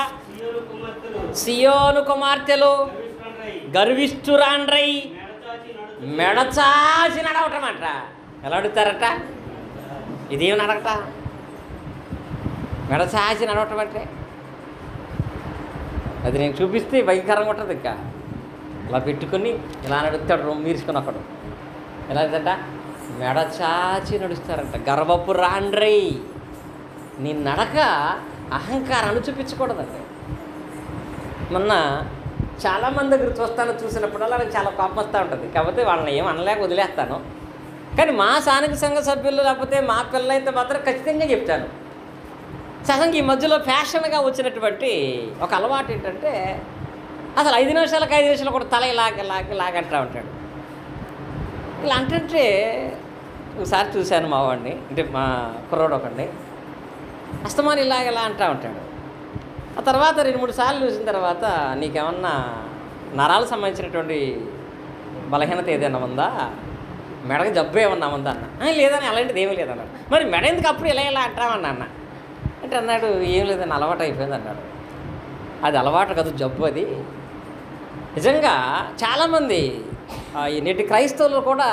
సియోను కుమార్తెలు గర్విష్ఠురాండ్రై మెడచాచి నడవటం అంట. ఎలా అడుగుతారట? ఇదేం నడకట? మెడచాచి నడవటం అంటే అది నేను చూపిస్తే భయంకరంగా ఉంటుంది. ఇంకా ఇలా పెట్టుకుని ఇలా నడుస్తాడు, రొమ్ము మీర్చుకుని ఒకడు. ఎలా ఉందంట? మెడచాచి నడుస్తారంట. గర్వపు రాండ్రై. నీ నడక అహంకారాన్ని చూపించకూడదండి. మొన్న చాలామంది దగ్గర చూసినప్పుడల్లా నాకు చాలా కోపం వస్తూ ఉంటుంది. కాకపోతే వాళ్ళని ఏం అనలేక వదిలేస్తాను. కానీ మా స్థానిక సంఘ సభ్యులు లేకపోతే మా పిల్లలైతే మాత్రం ఖచ్చితంగా చెప్తాను. సహజంగా ఈ మధ్యలో ఫ్యాషన్గా వచ్చినటువంటి ఒక అలవాటు ఏంటంటే, అసలు 5 నిమిషాలు కూడా తల ఇలాగంటా ఉంటాడు. ఇలా అంటే ఒకసారి చూశాను మా వాడిని, అంటే మా కుర్రోడు ఒకడిని, అస్తమాని ఇలా అంటూ ఉంటాడు. ఆ తర్వాత 2-3 సార్లు చూసిన తర్వాత, నీకేమన్నా నరాలకు సంబంధించినటువంటి బలహీనత ఏదైనా ఉందా, మెడకి జబ్బు ఏమన్నా ఉందా అన్న. లేదని, అలాంటిది ఏమీ లేదన్నాడు. మరి మెడ ఎందుకు అప్పుడు ఇలా అంటామన్నా అన్న అంటే, అన్నాడు ఏం లేదని అలవాటు అయిపోయింది అన్నాడు. అది అలవాటు కాదు, జబ్బు అది. నిజంగా చాలామంది ఈ నేటి క్రైస్తవులు కూడా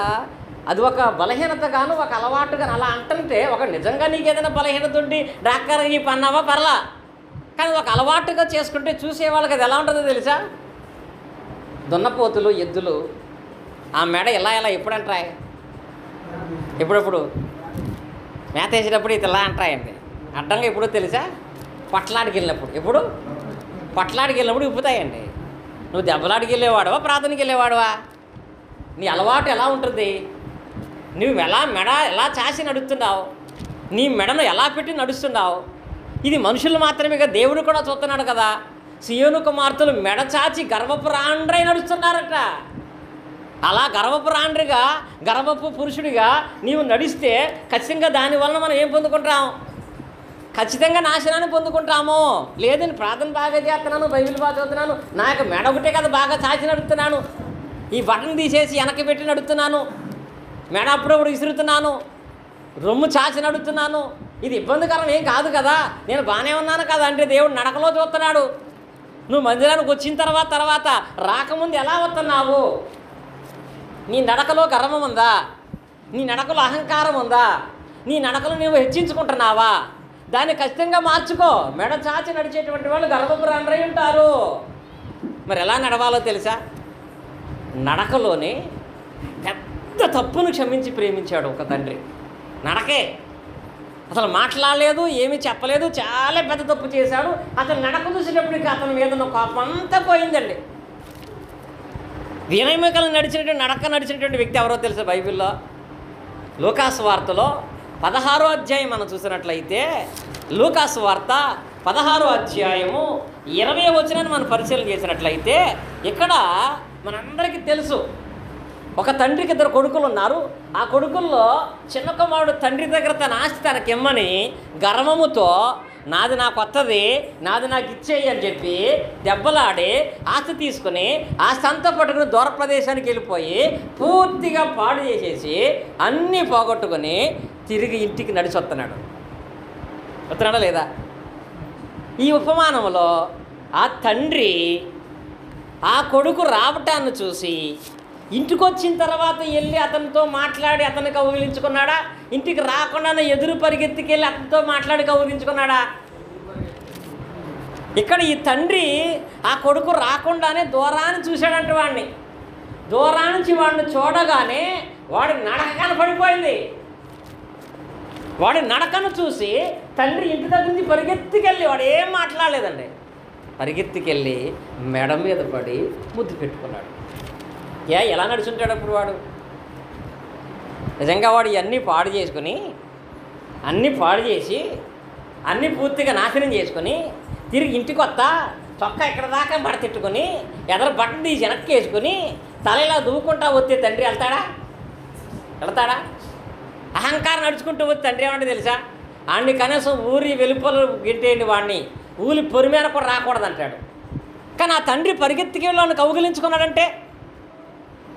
అది ఒక బలహీనతగాను ఒక అలవాటుగాను అలా అంటుంటే, ఒక నిజంగా నీకు ఏదైనా బలహీనత ఉండి డాక్టర్కి పన్నావా పర్లా, కానీ ఒక అలవాటుగా చేసుకుంటే చూసే వాళ్ళకి అది ఎలా ఉంటుందో తెలుసా? దున్నపోతులు, ఎద్దులు ఆ మెడ ఇలా ఎప్పుడు ఎప్పుడప్పుడు మేత వేసేటప్పుడు ఇది ఇలా అంటాయండి. అడ్డంగా ఎప్పుడో తెలుసా? పట్లాడికి వెళ్ళినప్పుడు. ఎప్పుడు పట్లాడికి వెళ్ళినప్పుడు విప్పుతాయండి. నువ్వు దెబ్బలాడికి వెళ్ళేవాడువా, ప్రార్థనకి వెళ్ళేవాడువా? నీ అలవాటు ఎలా ఉంటుంది? నువ్వు మెడ ఎలా చాసి నడుస్తున్నావు, నీ మెడను ఎలా పెట్టి నడుస్తున్నావు? ఇది మనుషులు మాత్రమేగా, దేవుడు కూడా చూస్తున్నాడు కదా. సియోను కుమార్తెలు మెడ చాచి గర్వపు రాండ్రై నడుస్తున్నారట. అలా గర్వపు రాండ్రిగా, గర్వపు పురుషుడిగా నీవు నడిస్తే ఖచ్చితంగా దానివలన మనం ఏం పొందుకుంటాం? ఖచ్చితంగా నాశనాన్ని పొందుకుంటాము. లేదని ప్రార్థన బాగా చేస్తున్నాను, బైబిల్ బాగా చదువుతున్నాను, నా యొక్క మెడ ఒకటే కదా బాగా చాచి నడుస్తున్నాను, ఈ బటన్ తీసేసి వెనక్కి పెట్టి నడుస్తున్నాను, మెడ అప్పుడప్పుడు విసురుతున్నాను, రొమ్ము చాచి నడుస్తున్నాను, ఇది ఇబ్బందికరం ఏం కాదు కదా, నేను బాగానే ఉన్నాను కదా అంటే దేవుడు నడకలో చూస్తున్నాడు. నువ్వు మందిరానికి వచ్చిన తర్వాత రాకముందు ఎలా వస్తున్నావు? నీ నడకలో గర్వం ఉందా? నీ నడకలో అహంకారం ఉందా? నీ నడకలు నువ్వు హెచ్చించుకుంటున్నావా? దాన్ని ఖచ్చితంగా మార్చుకో. మెడ చాచి నడిచేటువంటి వాళ్ళు గర్వపు రాండ్రై ఉంటారు. మరి ఎలా నడవాలో తెలుసా? నడకలోనే పెద్ద తప్పును క్షమించి ప్రేమించాడు ఒక తండ్రి. నడకే అసలు మాట్లాడలేదు, ఏమీ చెప్పలేదు, చాలా పెద్ద తప్పు చేశాడు. అతను నడక చూసేటప్పటికి అతని మీద కోపం అంతా పోయిందండి. వినయమికలు నడిచినటువంటి వ్యక్తి ఎవరో తెలుసా బైబిల్లో? లూకాసు వార్తలో 16వ అధ్యాయం మనం చూసినట్లయితే, లూకాసు వార్త 16వ అధ్యాయము 20వ వచనాన్ని మనం పరిశీలన చేసినట్లయితే, ఇక్కడ మనందరికీ తెలుసు ఒక తండ్రికి 2 కొడుకులు ఉన్నారు. ఆ కొడుకుల్లో చిన్న కుమారుడు తండ్రి దగ్గర తన ఆస్తి తనకిమ్మని గర్వముతో నాది నాకు కొత్తది, నాది నాకు ఇచ్చేయి అని చెప్పి దెబ్బలాడి ఆస్తి తీసుకుని ఆస్తి అంతా పట్టుకుని దూర ప్రదేశానికి వెళ్ళిపోయి పూర్తిగా పాడు చేసేసి అన్నీ పోగొట్టుకొని తిరిగి ఇంటికి నడిచి వస్తున్నాడా లేదా? ఈ ఉపమానంలో ఆ తండ్రి ఆ కొడుకు రావటాన్ని చూసి ఇంటికి వచ్చిన తర్వాత వెళ్ళి అతనితో మాట్లాడి అతన్ని కౌగిలించుకున్నాడా? ఇంటికి రాకుండానే ఎదురు పరిగెత్తికెళ్ళి అతనితో మాట్లాడి కౌగిలించుకున్నాడా? ఇక్కడ ఈ తండ్రి ఆ కొడుకు రాకుండానే దూరాన్ని చూశాడంట. దూరానికి వాడిని చూడగానే వాడి నడక కనపడిపోయింది. వాడి నడకను చూసి తండ్రి ఇంటి దగ్గర నుంచి పరిగెత్తికెళ్ళి, వాడు ఏం మాట్లాడలేదండి, పరిగెత్తికెళ్ళి మెడ మీద పడి ముద్దు పెట్టుకున్నాడు. ఎలా నడుచుంటాడు అప్పుడు వాడు? నిజంగా వాడు ఇవన్నీ పాడు చేసుకుని, అన్నీ పాడు చేసి, అన్నీ పూర్తిగా నాశనం చేసుకొని తిరిగి ఇంటికి వస్తా చొక్కా ఇక్కడ దాకా మడతెట్టుకొని ఎదరు బట్టలు తీసి వెనక్కి వేసుకొని తల ఇలా దూకుంటా వస్తే తండ్రి వెళ్తాడా? అహంకారం నడుచుకుంటూ వస్తే తండ్రి ఏమంటే తెలుసా? వాడిని కనీసం ఊరి వెలుపలు గిట్టేయండి, వాడిని ఊరి పొరిమేర కూడా రాకూడదు అంటాడు. కానీ ఆ తండ్రి పరిగెత్తికి వెళ్ళి కౌగిలించుకున్నాడంటే,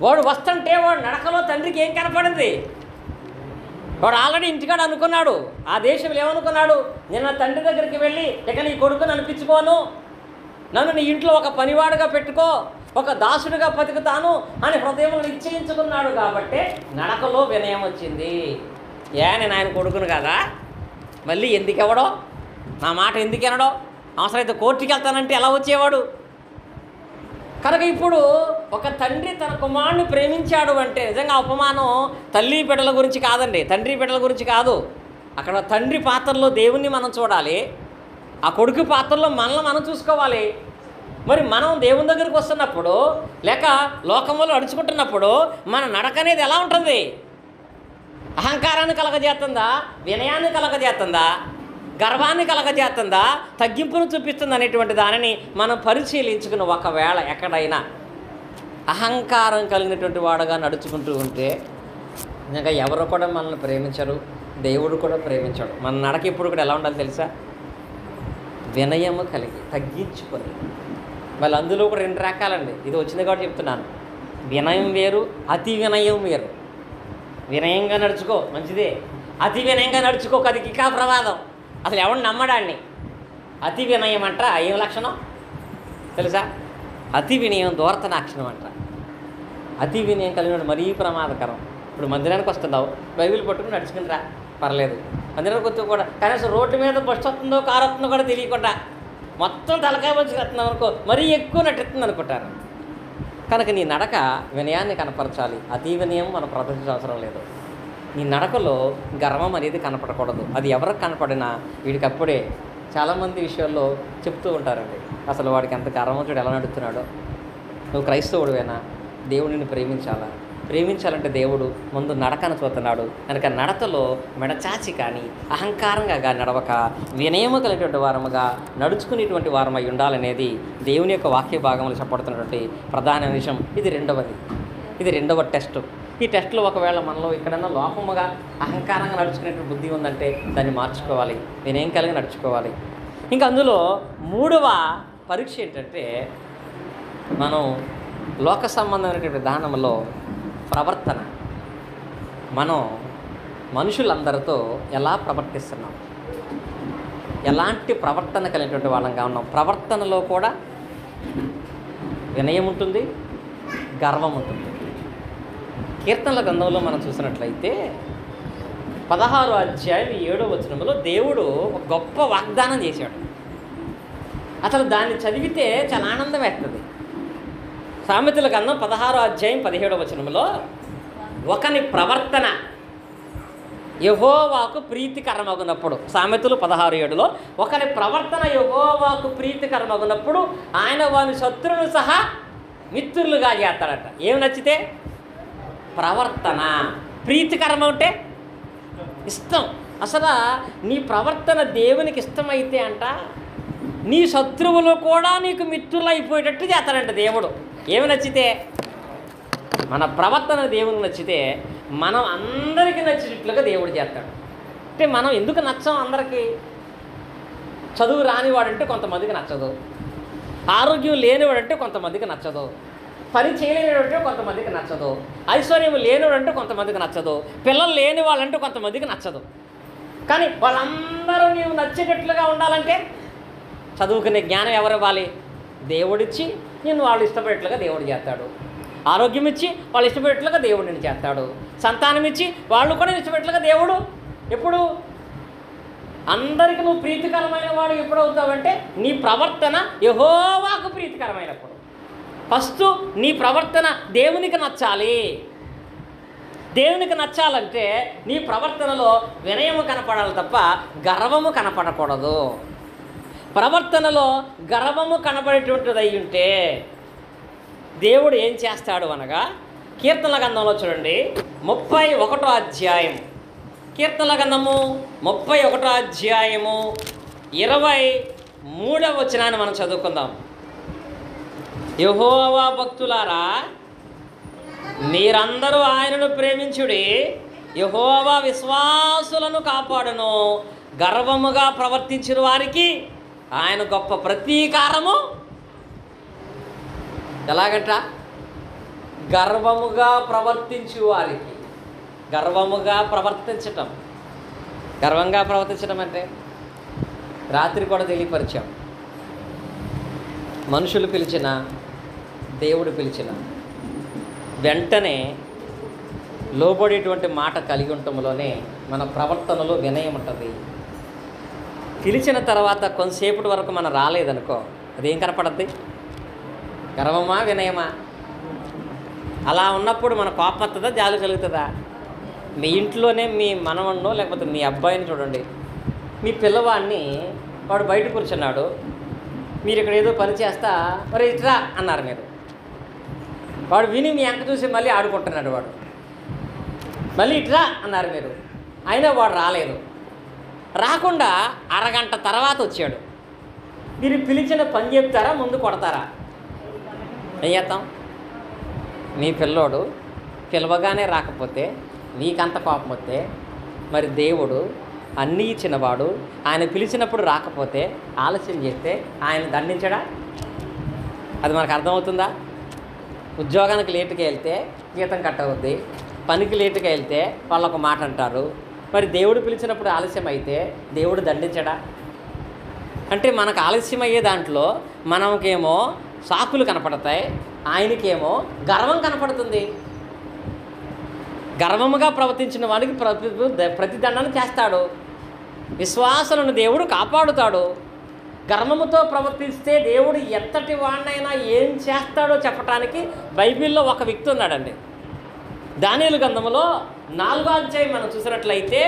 వాడు వస్తుంటే వాడు నడకలో తండ్రికి ఏం కనపడింది? వాడు ఆల్రెడీ ఇంటికాడ అనుకున్నాడు, ఆ దేశంలో ఏమనుకున్నాడు? నేను నా తండ్రి దగ్గరికి వెళ్ళి ఇక నీ కొడుకుని అనిపించుకోను, నన్ను నీ ఇంట్లో ఒక పనివాడుగా పెట్టుకో, ఒక దాసుడిగా బతుకుతాను అని హృదయంలో నిశ్చయించుకున్నాడు. కాబట్టి నడకలో వినయం వచ్చింది. నేను ఆయన కొడుకును కదా, మళ్ళీ ఎందుకు ఇవ్వడో, నా మాట ఎందుకు వినడో, అవసరమైతే కోర్టుకి వెళ్తానంటే ఎలా వచ్చేవాడు? కనుక ఇప్పుడు ఒక తండ్రి తన కుమారుని ప్రేమించాడు అంటే నిజంగా ఉపమానం తల్లి బిడ్డల గురించి కాదండి, తండ్రి బిడ్డల గురించి కాదు. అక్కడ తండ్రి పాత్రలో దేవుణ్ణి మనం చూడాలి, ఆ కొడుకు పాత్రలో మనల్ని మనం చూసుకోవాలి. మరి మనం దేవుని దగ్గరికి వస్తున్నప్పుడు లేక లోకంలో అడుచుకుంటున్నప్పుడు మన నడక అనేది ఎలా ఉంటుంది? అహంకారాన్ని కలగజేస్తుందా, వినయాన్ని కలగజేస్తుందా, గర్వాన్ని కలగజేస్తుందా, తగ్గింపును చూపిస్తుంది అనేటువంటి దానిని మనం పరిశీలించుకుని ఒకవేళ ఎక్కడైనా అహంకారం కలిగినటువంటి వాడుగా నడుచుకుంటూ ఉంటే ఇంకా ఎవరు కూడా మనల్ని ప్రేమించరు, దేవుడు కూడా ప్రేమించాడు. మన నడక ఇప్పుడు కూడా ఎలా ఉండాలి తెలుసా? వినయము కలిగి తగ్గించుకొని. మళ్ళీ అందులో కూడా 2 రకాలండి. ఇది వచ్చింది కాబట్టి చెప్తున్నాను. వినయం వేరు, అతి వినయం వేరు. వినయంగా నడుచుకో మంచిదే, అతి వినయంగా నడుచుకో అది ఇంకా ప్రమాదం. అసలు ఎవడు నమ్మడాన్ని? అతి వినయం అంట ఏం లక్షణం తెలుసా? అతి వినయం దూరతనాక్షణం అంట. అతి వినయం కలిగిన మరీ ప్రమాదకరం. ఇప్పుడు మందిరానికి వస్తున్నావు, బైబిల్ పట్టుకుని నడుచుకుని రా, పర్లేదు. మందిరానికి వస్తూ కూడా కనీసం రోడ్డు మీద బస్సు వస్తుందో కారు వస్తుందో కూడా తెలియకుండా మొత్తం తలకాయ వచ్చి కడుతున్నావు అనుకో, మరీ ఎక్కువ నటిస్తుంది అనుకుంటారు. కనుక నీ నడక వినయాన్ని కనపరచాలి. అతి వినయం మనం ప్రదర్శించే అవసరం లేదు. నీ నడకలో గర్వం అనేది కనపడకూడదు. అది ఎవరికి కనపడినా వీడికప్పుడే చాలామంది విషయాల్లో చెప్తూ ఉంటారండి, అసలు వాడికి ఎంత గర్వం, చూడు ఎలా నడుస్తున్నాడో. నువ్వు క్రైస్తవుడివేనా? దేవుడిని ప్రేమించాలా? ప్రేమించాలంటే దేవుడు ముందు నడకను చూస్తున్నాడు. కనుక నడకలో మెడచాచి కానీ అహంకారంగా కానీ నడవక వినయము కలిగినటువంటి వారముగా నడుచుకునేటువంటి వారమై ఉండాలనేది దేవుని యొక్క వాక్య భాగంలో చెప్పబడుతున్నటువంటి ప్రధాన విషయం. ఇది రెండవ టెస్ట్. ఈ టెస్ట్లో ఒకవేళ మనలో ఎక్కడైనా లోపముగా అహంకారంగా నడుచుకునేటువంటి బుద్ధి ఉందంటే దాన్ని మార్చుకోవాలి, వినయం కలిగి నడుచుకోవాలి. ఇంకా అందులో మూడవ పరీక్ష ఏంటంటే, మనం లోక సంబంధమైనటువంటి విధానంలో ప్రవర్తన. మనం మనుషులందరితో ఎలా ప్రవర్తిస్తున్నాం, ఎలాంటి ప్రవర్తన కలిగినటువంటి వాళ్ళంగా ఉన్నాం. ప్రవర్తనలో కూడా వినయం ఉంటుంది, గర్వం ఉంటుంది. కీర్తనల గ్రంథంలో మనం చూసినట్లయితే 16వ అధ్యాయం 7వ వచనంలో దేవుడు ఒక గొప్ప వాగ్దానం చేశాడు. అసలు దాన్ని చదివితే చాలా ఆనందం వేస్తుంది. సామెతల గ్రంథం 16వ అధ్యాయం 17వ వచనంలో ఒకని ప్రవర్తన యెహోవాకు ప్రీతికరమగునప్పుడు, సామెతలు 16:7లో ఒకని ప్రవర్తన యెహోవాకు ప్రీతికరమగునప్పుడు ఆయన వాని శత్రువులు సహా మిత్రులుగా చేస్తాడట. ఏమి నచ్చితే? ప్రవర్తన. ప్రీతికరం అంటే ఇష్టం. అసలు నీ ప్రవర్తన దేవునికి ఇష్టమైతే అంట, నీ శత్రువులు కూడా నీకు మిత్రులు అయిపోయేటట్టు చేస్తాడంట దేవుడు. ఏమి నచ్చితే? మన ప్రవర్తన దేవునికి నచ్చితే మనం అందరికీ నచ్చినట్లుగా దేవుడు చేస్తాడు. అంటే మనం ఎందుకు నచ్చం అందరికీ? చదువు రానివాడంటే కొంతమందికి నచ్చదు, ఆరోగ్యం లేనివాడంటే కొంతమందికి నచ్చదు, పని చేయలేనివాడంటే కొంతమందికి నచ్చదు, ఐశ్వర్యం లేనివాడంటే కొంతమందికి నచ్చదు, పిల్లలు లేని వాళ్ళంటే కొంతమందికి నచ్చదు. కానీ వాళ్ళందరూ నీవు నచ్చేటట్లుగా ఉండాలంటే చదువుకునే జ్ఞానం ఎవరు ఇవ్వాలి? దేవుడిచ్చి నేను వాళ్ళు ఇష్టపడేట్లుగా దేవుడు చేస్తాడు. ఆరోగ్యం ఇచ్చి వాళ్ళు ఇష్టపడేట్లుగా దేవుడు నేను చేస్తాడు. సంతానం ఇచ్చి వాళ్ళు కూడా ఇష్టపడేట్లుగా దేవుడు. ఎప్పుడు అందరికీ నువ్వు ప్రీతికరమైన వాడు ఎప్పుడు అవుతావంటే నీ ప్రవర్తన యెహోవాకు ప్రీతికరమైనప్పుడు. ఫస్ట్ నీ ప్రవర్తన దేవునికి నచ్చాలి. దేవునికి నచ్చాలంటే నీ ప్రవర్తనలో వినయము కనపడాలి తప్ప గర్వము కనపడకూడదు. ప్రవర్తనలో గర్వము కనపడేటువంటిది అయి ఉంటే దేవుడు ఏం చేస్తాడు అనగా, కీర్తనల గ్రంథంలో చూడండి 31వ అధ్యాయం, కీర్తనల గ్రంథము 31వ అధ్యాయము 23వ వచనాన్ని మనం చదువుకుందాం. యెహోవా భక్తులారా మీరందరూ ఆయనను ప్రేమించుడి, యెహోవా విశ్వాసులను కాపాడును, గర్వముగా ప్రవర్తించిన వారికి ఆయన గొప్ప ప్రతీకారము. ఎలాగంట? గర్వముగా ప్రవర్తించు వారికి. గర్వంగా ప్రవర్తించడం అంటే రాత్రి కూడా తెలియపరిచాం. మనుషులు పిలిచిన, దేవుడు పిలిచిన వెంటనే లోబడేటువంటి మాట కలిగి ఉండటంలోనే మన ప్రవర్తనలో వినయం ఉంటుంది. పిలిచిన తర్వాత కొంతసేపటి వరకు మనం రాలేదనుకో, అదేం కనపడద్ది? గర్వమా వినయమా? అలా ఉన్నప్పుడు మన కోపం వస్తుందా, జాలి కలుగుతుందా? మీ ఇంట్లోనే మీ మనవన్నో లేకపోతే మీ అబ్బాయిని చూడండి, మీ పిల్లవాడిని వాడు బయట కూర్చున్నాడు, మీరు ఇక్కడ ఏదో పని చేస్తా మరి ఇట్రా అన్నారు మీరు, వాడు విని మీ అంక చూసి మళ్ళీ ఆడుకుంటున్నాడు, వాడు మళ్ళీ ఇట్రా అన్నారు మీరు, అయినా వాడు రాలేదు. రాకుండా అరగంట తర్వాత వచ్చాడు. మీరు పిలిచిన పని చెప్తారా, ముందు కొడతారా? ఏం చేస్తాం? మీ పిల్లోడు పిలవగానే రాకపోతే నీకంత కోపం వస్తే, మరి దేవుడు అన్నీ ఇచ్చినవాడు ఆయన పిలిచినప్పుడు రాకపోతే ఆలస్యం చేస్తే ఆయన దండించడా? అది మనకు అర్థమవుతుందా? ఉద్యోగానికి లేటుగా వెళ్తే జీతం కట్ అవుద్ది, పనికి లేటుగా వెళ్తే వాళ్ళు ఒక మాట అంటారు. మరి దేవుడు పిలిచినప్పుడు ఆలస్యం అయితే దేవుడు దండించడా? అంటే మనకు ఆలస్యం అయ్యే దాంట్లో మనకేమో సాకులు కనపడతాయి, ఆయనకేమో గర్వం కనపడుతుంది. గర్వముగా ప్రవర్తించిన వాడికి ప్రతిదండన చేస్తాడు. విశ్వాసులను దేవుడు కాపాడుతాడు. గర్వముతో ప్రవర్తిస్తే దేవుడు ఎంతటి వాడినైనా ఏం చేస్తాడో చెప్పడానికి బైబిల్లో ఒక వ్యక్తి ఉన్నాడండి. దానియేలు గ్రంథంలో 4వ అధ్యాయం మనం చూసినట్లయితే